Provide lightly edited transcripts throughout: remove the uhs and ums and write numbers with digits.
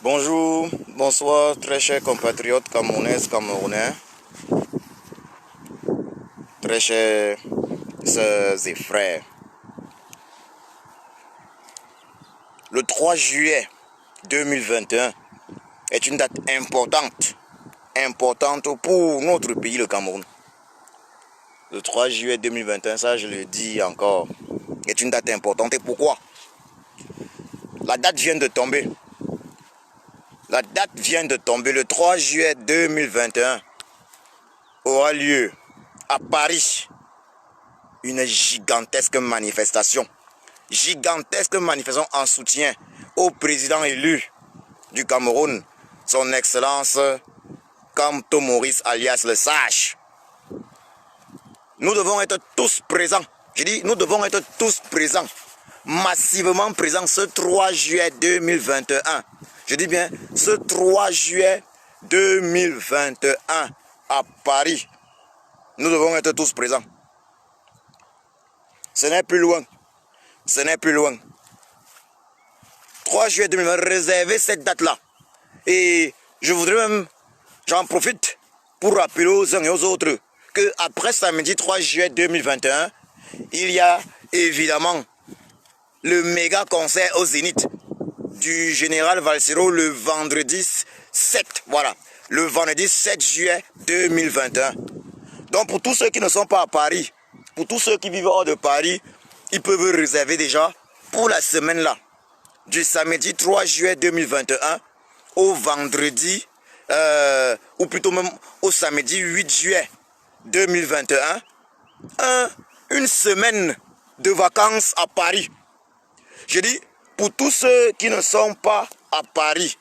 Bonjour, bonsoir, très chers compatriotes camerounaises, camerounais, très chers sœurs et frères. Le 3 juillet 2021 est une date importante pour notre pays, le Cameroun. Le 3 juillet 2021, ça je le dis encore, est une date importante. Et pourquoi? La date vient de tomber. La date vient de tomber. Le 3 juillet 2021 aura lieu à Paris une gigantesque manifestation en soutien au président élu du Cameroun, son Excellence Kamto Maurice alias le Sage. Nous devons être tous présents. Je dis, nous devons être tous présents, massivement présents ce 3 juillet 2021. Je dis bien, ce 3 juillet 2021 à Paris. Nous devons être tous présents. Ce n'est plus loin. 3 juillet 2020, réservez cette date-là. Et je voudrais même, j'en profite pour rappeler aux uns et aux autres qu'après samedi 3 juillet 2021, il y a évidemment le méga concert au Zénith du général Valsero le vendredi 7. Voilà, le vendredi 7 juillet 2021. Donc pour tous ceux qui ne sont pas à Paris, pour tous ceux qui vivent hors de Paris, ils peuvent réserver déjà pour la semaine là, du samedi 3 juillet 2021 au vendredi, ou plutôt même au samedi 8 juillet 2021, une semaine de vacances à Paris. Je dis, pour tous ceux qui ne sont pas à Paris,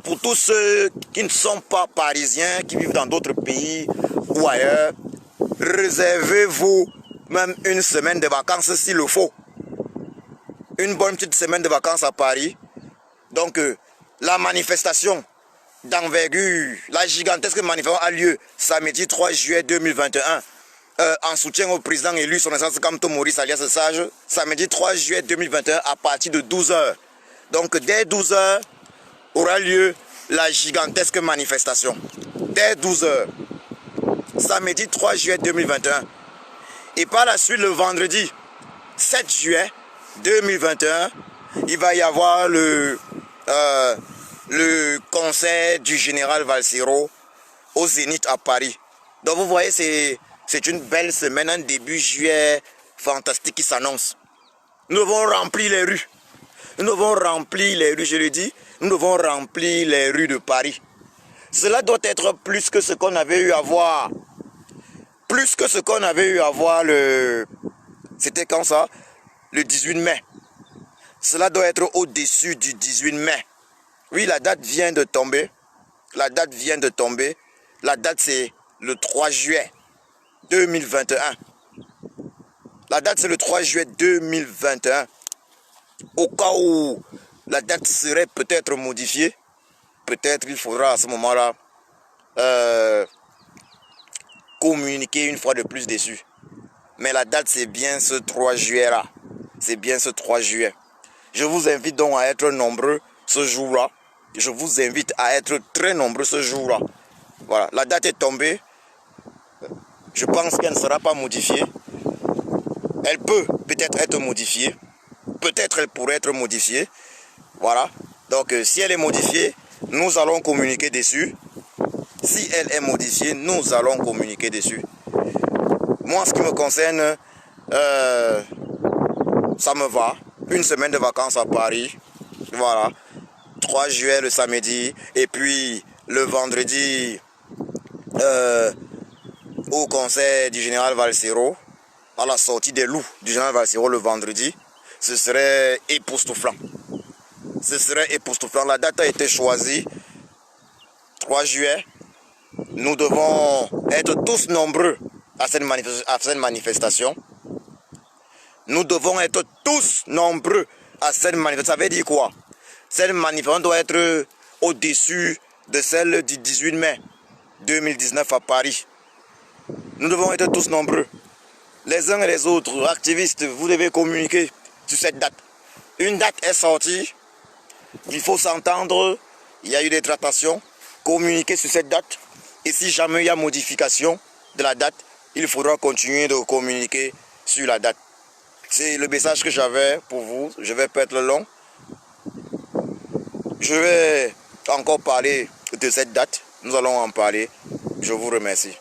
pour tous ceux qui ne sont pas parisiens, qui vivent dans d'autres pays ou ailleurs, réservez-vous même une semaine de vacances s'il le faut. Une bonne petite semaine de vacances à Paris. Donc, la manifestation d'envergure, la gigantesque manifestation a lieu samedi 3 juillet 2021 en soutien au président élu, son Excellence Kamto Maurice alias Sage, samedi 3 juillet 2021 à partir de 12 h. Donc, dès 12 h aura lieu la gigantesque manifestation. Dès 12 h. Samedi 3 juillet 2021. Et par la suite, le vendredi 7 juillet 2021, il va y avoir le concert du général Valsero au Zénith à Paris. Donc vous voyez, c'est une belle semaine, un début juillet fantastique qui s'annonce. Nous devons remplir les rues. Nous devons remplir les rues, je le dis. Nous devons remplir les rues de Paris. Cela doit être plus que ce qu'on avait eu à voir. Plus que ce qu'on avait eu à voir C'était quand ça? Le 18 mai. Cela doit être au-dessus du 18 mai. Oui, la date vient de tomber. La date vient de tomber. La date, c'est le 3 juillet 2021. La date, c'est le 3 juillet 2021. Au cas où la date serait peut-être modifiée, peut-être il faudra à ce moment-là communiquer une fois de plus dessus. Mais la date, c'est bien ce 3 juillet-là. C'est bien ce 3 juillet. Je vous invite donc à être nombreux ce jour-là. Je vous invite à être très nombreux ce jour-là. Voilà, la date est tombée. Je pense qu'elle ne sera pas modifiée. Elle peut peut-être être modifiée. Peut-être elle pourrait être modifiée. Voilà. Donc si elle est modifiée, nous allons communiquer dessus. Si elle est modifiée, nous allons communiquer dessus. Moi, en ce qui me concerne, ça me va. Une semaine de vacances à Paris. Voilà. 3 juillet le samedi. Et puis le vendredi au concert du général Valsero. À la sortie des loups du général Valsero le vendredi. Ce serait époustouflant. Ce serait époustouflant. La date a été choisie. 3 juillet. Nous devons être tous nombreux à cette manifestation. Nous devons être tous nombreux à cette manifestation. Ça veut dire quoi? Cette manifestation doit être au-dessus de celle du 18 mai 2019 à Paris. Nous devons être tous nombreux. Les uns et les autres, activistes, vous devez communiquer sur cette date. Une date est sortie. Il faut s'entendre, il y a eu des tractations, communiquer sur cette date. Et si jamais il y a modification de la date, il faudra continuer de communiquer sur la date. C'est le message que j'avais pour vous. Je vais pas être long. Je vais encore parler de cette date. Nous allons en parler. Je vous remercie.